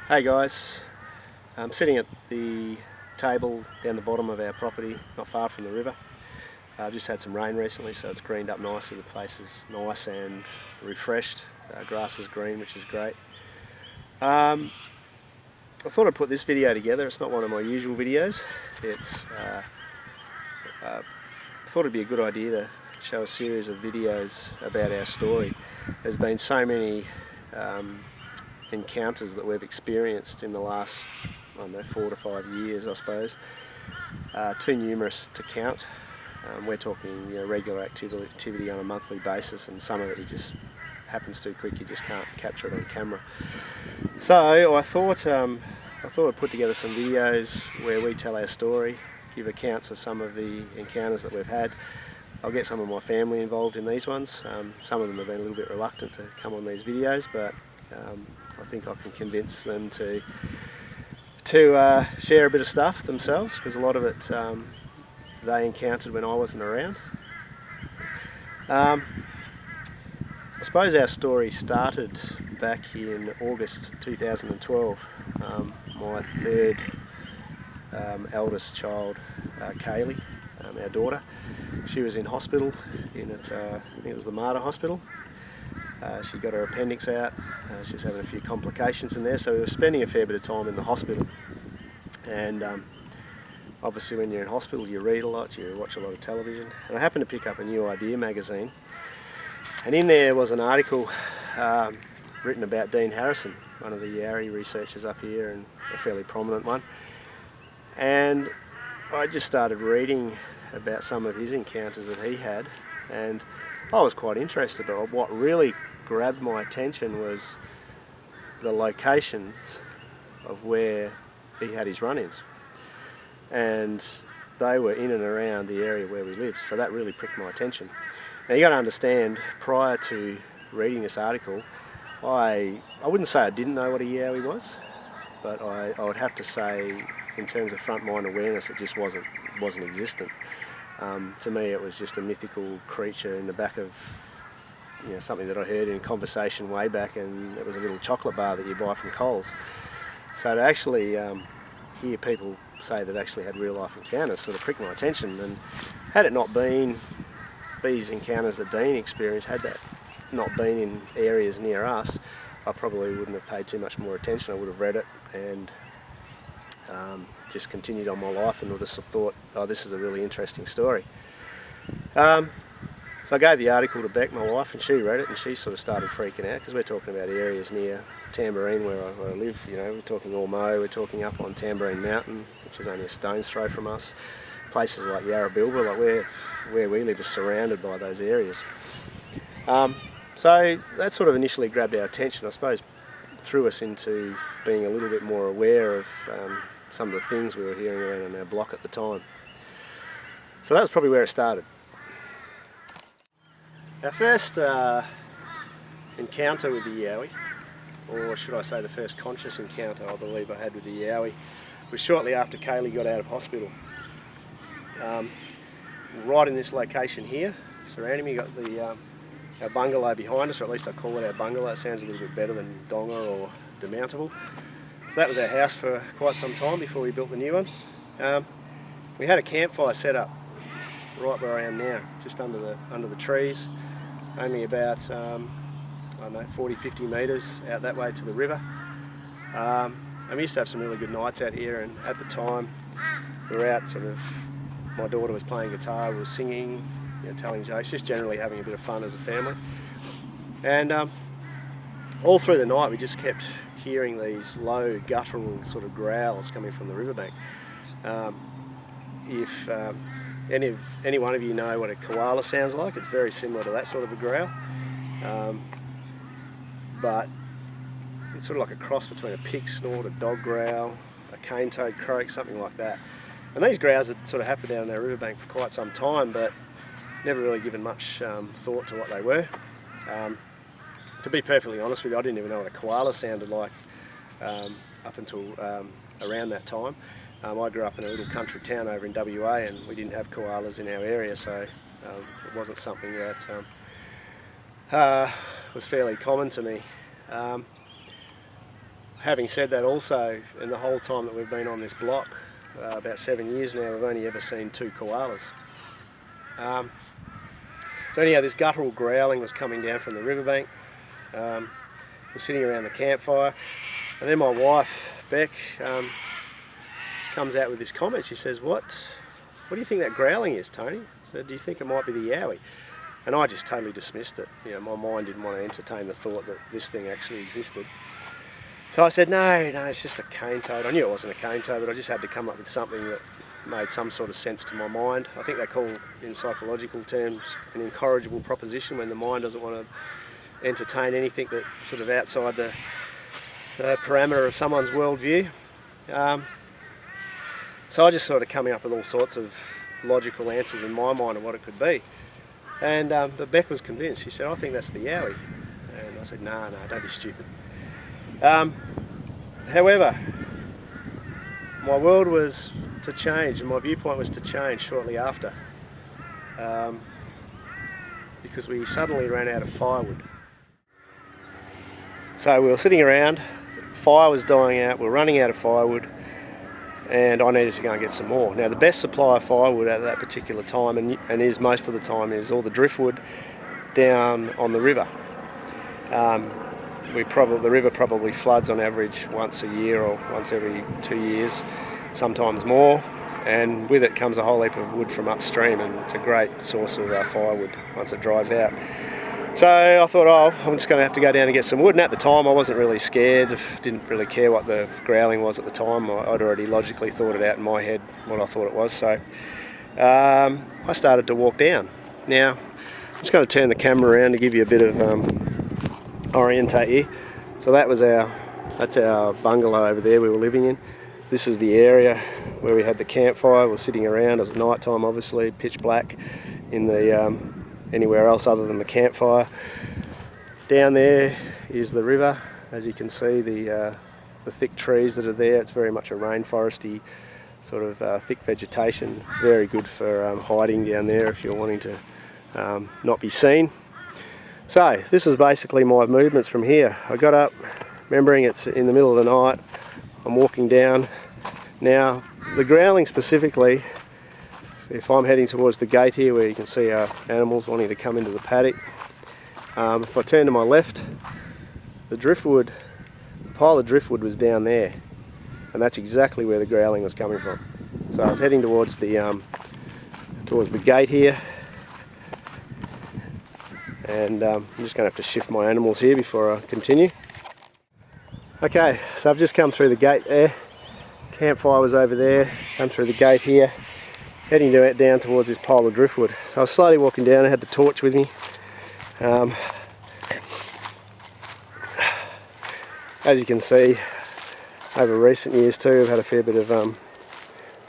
Hey guys, I'm sitting at the table down the bottom of our property, not far from the river. I've just had some rain recently, so it's greened up nicely. The place is nice and refreshed. Grass is green, which is great. I thought I'd put this video together. It's not one of my usual videos. I thought it'd be a good idea to show a series of videos about our story. There's been so many encounters that we've experienced in the last, I don't know, 4 to 5 years, I suppose. Too numerous to count. We're talking, regular activity on a monthly basis, and some of it just happens too quick. You just can't capture it on camera. So I thought I'd put together some videos where we tell our story, give accounts of some of the encounters that we've had. I'll get some of my family involved in these ones. Some of them have been a little bit reluctant to come on these videos, but I think I can convince them to share a bit of stuff themselves, because a lot of it they encountered when I wasn't around. I suppose our story started back in August 2012. My third eldest child, Kaylee, our daughter, she was in hospital I think it was the Mater Hospital. She got her appendix out. She was having a few complications in there, so we were spending a fair bit of time in the hospital. And obviously when you're in hospital you read a lot, you watch a lot of television. And I happened to pick up a New Idea magazine, and in there was an article written about Dean Harrison, one of the Yowie researchers up here, and a fairly prominent one. And I just started reading about some of his encounters that he had, and I was quite interested, but what really grabbed my attention was the locations of where he had his run-ins, and they were in and around the area where we lived, so that really pricked my attention. Now you got to understand, prior to reading this article, I wouldn't say I didn't know what a Yowie was, but I would have to say, in terms of front mind awareness, it just wasn't existent. To me it was just a mythical creature in the back of something that I heard in conversation way back, and it was a little chocolate bar that you buy from Coles. So to actually hear people say they've actually had real life encounters sort of pricked my attention, and had it not been these encounters that Dean experienced, had that not been in areas near us, I probably wouldn't have paid too much more attention. I would have read it and just continued on my life, and would have thought, oh, this is a really interesting story. So I gave the article to Beck, my wife, and she read it, and she sort of started freaking out, because we're talking about areas near Tamborine where I live. We're talking Ormeau, we're talking up on Tamborine Mountain, which is only a stone's throw from us. Places like Yarrabilba, like where we live, is surrounded by those areas. So that sort of initially grabbed our attention, I suppose, threw us into being a little bit more aware of some of the things we were hearing around on our block at the time. So that was probably where it started. Our first encounter with the Yowie, or should I say the first conscious encounter I believe I had with the Yowie, was shortly after Kaylee got out of hospital. Right in this location here, surrounding me, you got our bungalow behind us, or at least I call it our bungalow. It sounds a little bit better than Donga or demountable. So that was our house for quite some time before we built the new one. We had a campfire set up right where I am now, just under the trees, only about 40-50 metres out that way to the river. And we used to have some really good nights out here, and at the time we were out my daughter was playing guitar, we were singing, telling jokes, just generally having a bit of fun as a family. And all through the night we just kept hearing these low guttural sort of growls coming from the riverbank. If any one of you know what a koala sounds like, it's very similar to that sort of a growl, but it's sort of like a cross between a pig snort, a dog growl, a cane-toed croak, something like that. And these growls had sort of happened down our riverbank for quite some time, but never really given much thought to what they were. To be perfectly honest with you, I didn't even know what a koala sounded like up until around that time. I grew up in a little country town over in WA, and we didn't have koalas in our area, so it wasn't something that was fairly common to me. having said that also, in the whole time that we've been on this block, about 7 years now, we've only ever seen 2 koalas. So anyhow, this guttural growling was coming down from the riverbank. We're sitting around the campfire, and then my wife, Beck, just comes out with this comment. She says, what do you think that growling is, Tony? Do you think it might be the Yowie? And I just totally dismissed it. You know, my mind didn't want to entertain the thought that this thing actually existed. So I said, no, it's just a cane toad. I knew it wasn't a cane toad, but I just had to come up with something that made some sort of sense to my mind. I think they call, in psychological terms, an incorrigible proposition, when the mind doesn't want to entertain anything that's sort of outside the parameter of someone's worldview. So I just started coming up with all sorts of logical answers in my mind of what it could be. And but Beck was convinced. She said, I think that's the Yowie. And I said, no, don't be stupid. However, my world was to change, and my viewpoint was to change shortly after, because we suddenly ran out of firewood. So we were sitting around, fire was dying out, we were running out of firewood, and I needed to go and get some more. Now the best supply of firewood at that particular time, and is most of the time, is all the driftwood down on the river. The river probably floods on average once a year or once every 2 years, sometimes more, and with it comes a whole heap of wood from upstream, and it's a great source of firewood once it dries out. So I thought, I'm just going to have to go down and get some wood, and at the time I wasn't really scared, didn't really care what the growling was at the time. I'd already logically thought it out in my head what I thought it was, so I started to walk down. Now, I'm just going to turn the camera around to give you a bit of orientate you. So that's our bungalow over there we were living in. This is the area where we had the campfire. We're sitting around. It was night time, obviously, pitch black in the anywhere else other than the campfire. Down there is the river. As you can see, the thick trees that are there. It's very much a rainforesty sort of thick vegetation. Very good for hiding down there if you're wanting to not be seen. So this is basically my movements from here. I got up, remembering it's in the middle of the night. I'm walking down. Now the growling specifically, if I'm heading towards the gate here where you can see our animals wanting to come into the paddock, if I turn to my left, the pile of driftwood was down there, and that's exactly where the growling was coming from. So I was heading towards the gate here, and I'm just going to have to shift my animals here before I continue. Okay, so I've just come through the gate there. Campfire was over there, come through the gate here, heading down towards this pile of driftwood. So I was slowly walking down. I had the torch with me. As you can see, over recent years too, I've had a fair bit of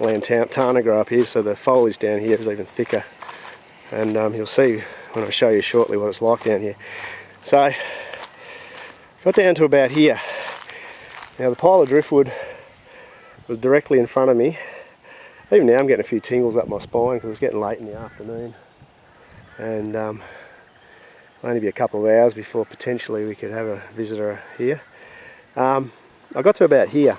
lantana grow up here, so the foliage down here is even thicker. And you'll see when I show you shortly what it's like down here. So, got down to about here. Now the pile of driftwood was directly in front of me. Even now I'm getting a few tingles up my spine because it's getting late in the afternoon, and it'll only be a couple of hours before potentially we could have a visitor here. I got to about here.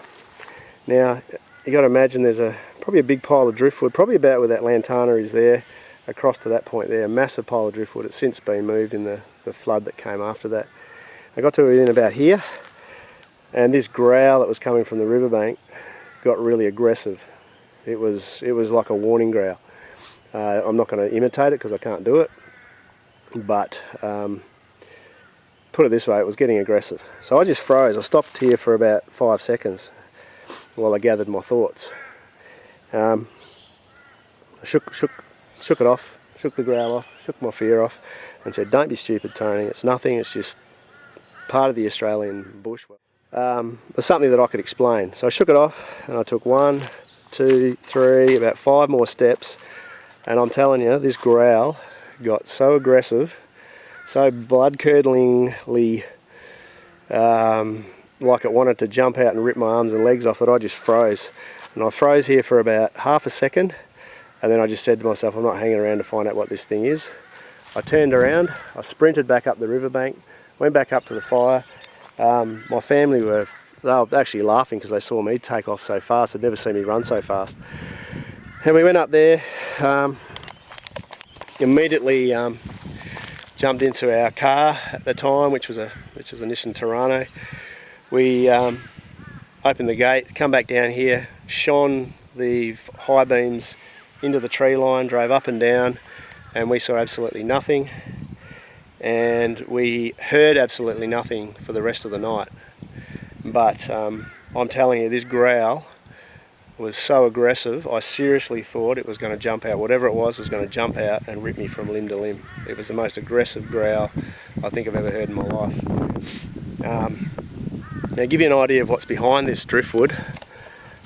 Now you got to imagine there's probably a big pile of driftwood, probably about where that lantana is there, across to that point there, a massive pile of driftwood. It's since been moved in the flood that came after that. I got to within about here, and this growl that was coming from the riverbank got really aggressive. It was like a warning growl. I'm not going to imitate it because I can't do it, but put it this way, it was getting aggressive. So I just froze. I stopped here for about 5 seconds while I gathered my thoughts. I shook it off, shook the growl off, shook my fear off, and said, "Don't be stupid, Tony. It's nothing. It's just part of the Australian bush." It's something that I could explain. So I shook it off, and I took 1, 2, 3, about 5 more steps, and I'm telling you, this growl got so aggressive, so blood-curdlingly, like it wanted to jump out and rip my arms and legs off, that I just froze. And I froze here for about half a second, and then I just said to myself, I'm not hanging around to find out what this thing is. I turned around, I sprinted back up the riverbank, went back up to the fire. My family were they were actually laughing because they saw me take off so fast. They'd never seen me run so fast. And we went up there, immediately jumped into our car at the time, which was a Nissan Terrano. We opened the gate, come back down here, shone the high beams into the tree line, drove up and down, and we saw absolutely nothing. And we heard absolutely nothing for the rest of the night. But I'm telling you, this growl was so aggressive, I seriously thought it was going to jump out. Whatever it was going to jump out and rip me from limb to limb. It was the most aggressive growl I think I've ever heard in my life. Now, to give you an idea of what's behind this driftwood,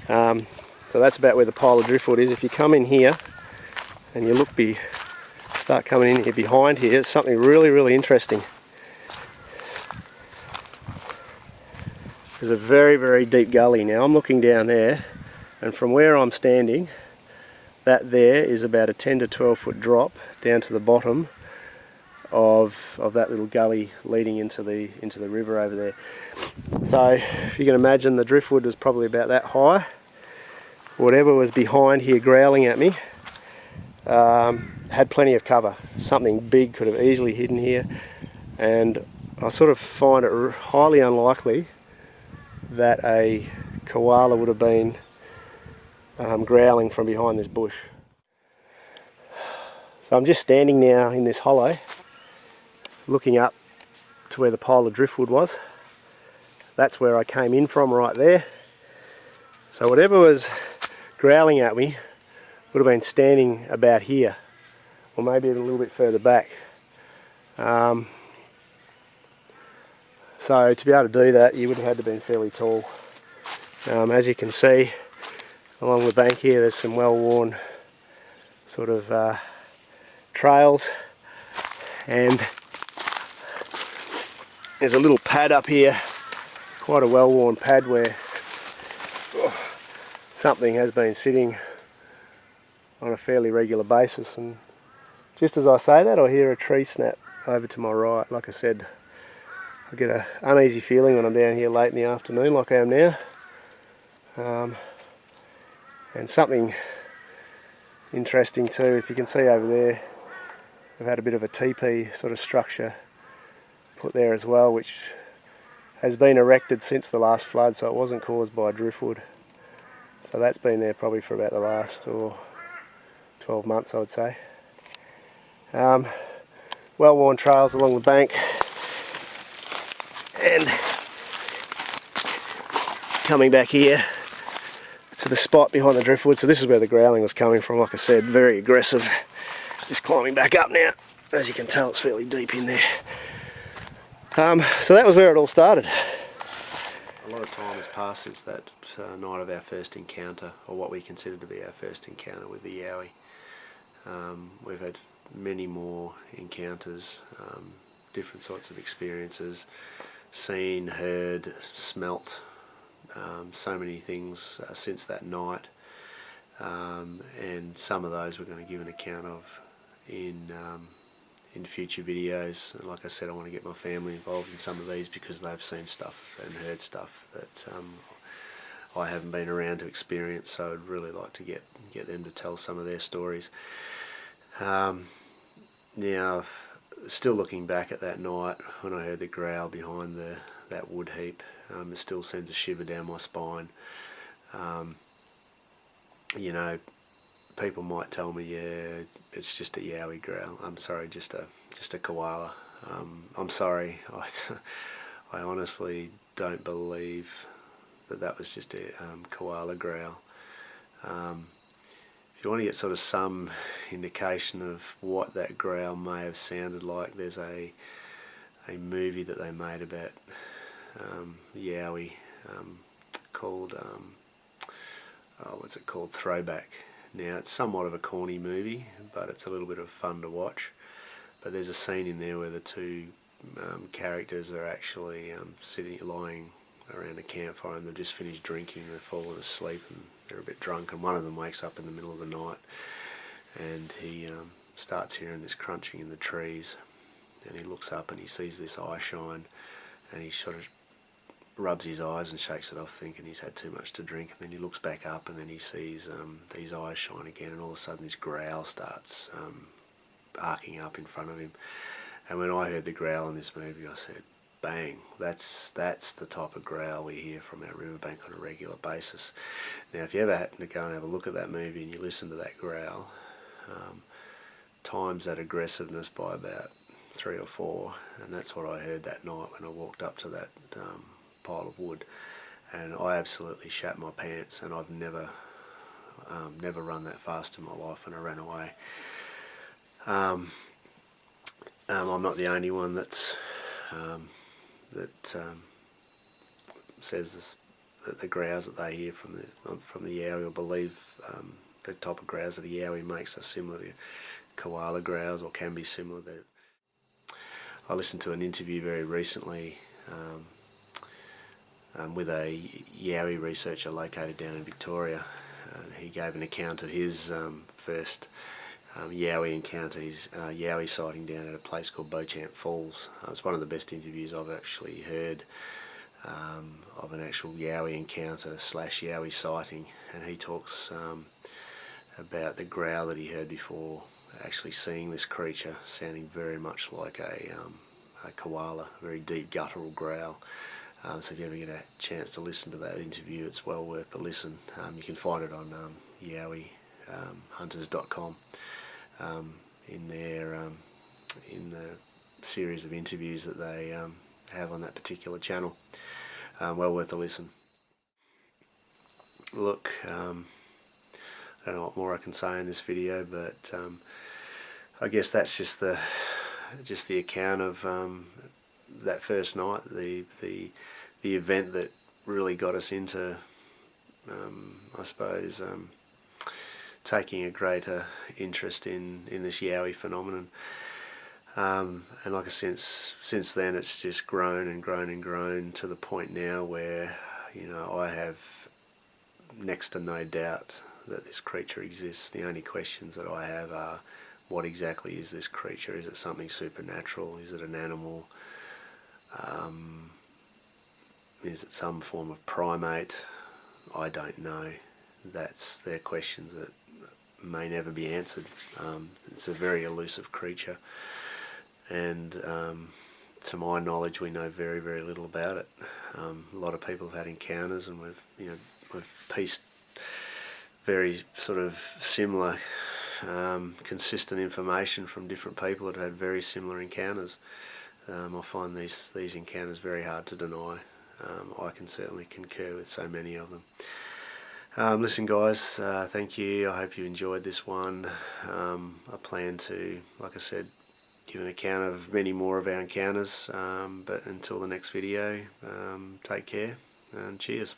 so that's about where the pile of driftwood is. If you come in here and you start coming in here behind here, it's something really, really interesting. There's a very, very deep gully. Now I'm looking down there, and from where I'm standing, that there is about a 10 to 12 foot drop down to the bottom of that little gully leading into the river over there. So if you can imagine, the driftwood was probably about that high. Whatever was behind here growling at me had plenty of cover. Something big could have easily hidden here, and I sort of find it highly unlikely that a koala would have been growling from behind this bush. So I'm just standing now in this hollow, looking up to where the pile of driftwood was. That's where I came in from, right there. So whatever was growling at me would have been standing about here, or maybe a little bit further back. So to be able to do that, you would have had to have been fairly tall. As you can see, along the bank here, there's some well-worn sort of trails, and there's a little pad up here, quite a well-worn pad where something has been sitting on a fairly regular basis. And just as I say that, I hear a tree snap over to my right. Like I said, I get an uneasy feeling when I'm down here late in the afternoon like I am now. And something interesting too, if you can see over there, I've had a bit of a teepee sort of structure put there as well, which has been erected since the last flood, so it wasn't caused by driftwood. So that's been there probably for about the last 12 months, I would say. Well-worn trails along the bank, and coming back here to the spot behind the driftwood. So this is where the growling was coming from, like I said, very aggressive. Just climbing back up now. As you can tell, it's fairly deep in there. So that was where it all started. A lot of time has passed since that night of our first encounter, or what we consider to be our first encounter with the Yowie. We've had many more encounters, different sorts of experiences, seen, heard, smelt, so many things since that night, and some of those we're going to give an account of in future videos. And like I said, I want to get my family involved in some of these because they've seen stuff and heard stuff that I haven't been around to experience, so I'd really like to get them to tell some of their stories. Now, still looking back at that night when I heard the growl behind that wood heap, it still sends a shiver down my spine. You know, people might tell me, yeah, it's just a Yowie growl. I'm sorry, just a koala. I'm sorry, I honestly don't believe that was just a koala growl. If you want to get sort of some indication of what that growl may have sounded like, there's a movie that they made about Yowie called what's it called? Throwback. Now, it's somewhat of a corny movie, but it's a little bit of fun to watch. But there's a scene in there where the two characters are actually lying around a campfire, and they've just finished drinking and they've fallen asleep and they're a bit drunk, and one of them wakes up in the middle of the night and he starts hearing this crunching in the trees, and he looks up and he sees this eye shine, and he sort of rubs his eyes and shakes it off, thinking he's had too much to drink, and then he looks back up and then he sees these eyes shine again, and all of a sudden this growl starts arcing up in front of him. And when I heard the growl in this movie, I said, bang, that's the type of growl we hear from our riverbank on a regular basis. Now, if you ever happen to go and have a look at that movie and you listen to that growl, times that aggressiveness by about 3 or 4, and that's what I heard that night when I walked up to that pile of wood, and I absolutely shat my pants, and I've never run that fast in my life, and I ran away. I'm not the only one that says this, that the growls that they hear from the Yowie, or believe the type of growls that a Yowie makes are similar to koala growls, or can be similar. I listened to an interview very recently with a Yowie researcher located down in Victoria. He gave an account of his first Yowie encounter, his Yowie sighting down at a place called Beauchamp Falls. It's one of the best interviews I've actually heard of an actual Yowie encounter / Yowie sighting, and he talks about the growl that he heard before actually seeing this creature, sounding very much like a koala, a very deep guttural growl. So if you ever get a chance to listen to that interview, it's well worth the listen. You can find it on YowieHunters.com in the series of interviews that they have on that particular channel. Well worth a listen. Look, I don't know what more I can say in this video, but I guess that's just the account of that first night, the event that really got us into, I suppose, taking a greater interest in this Yowie phenomenon. And like I said, since then it's just grown and grown and grown to the point now where, you know, I have next to no doubt that this creature exists. The only questions that I have are, what exactly is this creature? Is it something supernatural? Is it an animal? Is it some form of primate? I don't know. They're questions that may never be answered. It's a very elusive creature, and to my knowledge, we know very, very little about it. A lot of people have had encounters, and we've pieced very sort of similar, consistent information from different people that have had very similar encounters. I find these encounters very hard to deny. I can certainly concur with so many of them. Listen guys, thank you. I hope you enjoyed this one. I plan to, like I said, give an account of many more of our encounters, but until the next video, take care and cheers.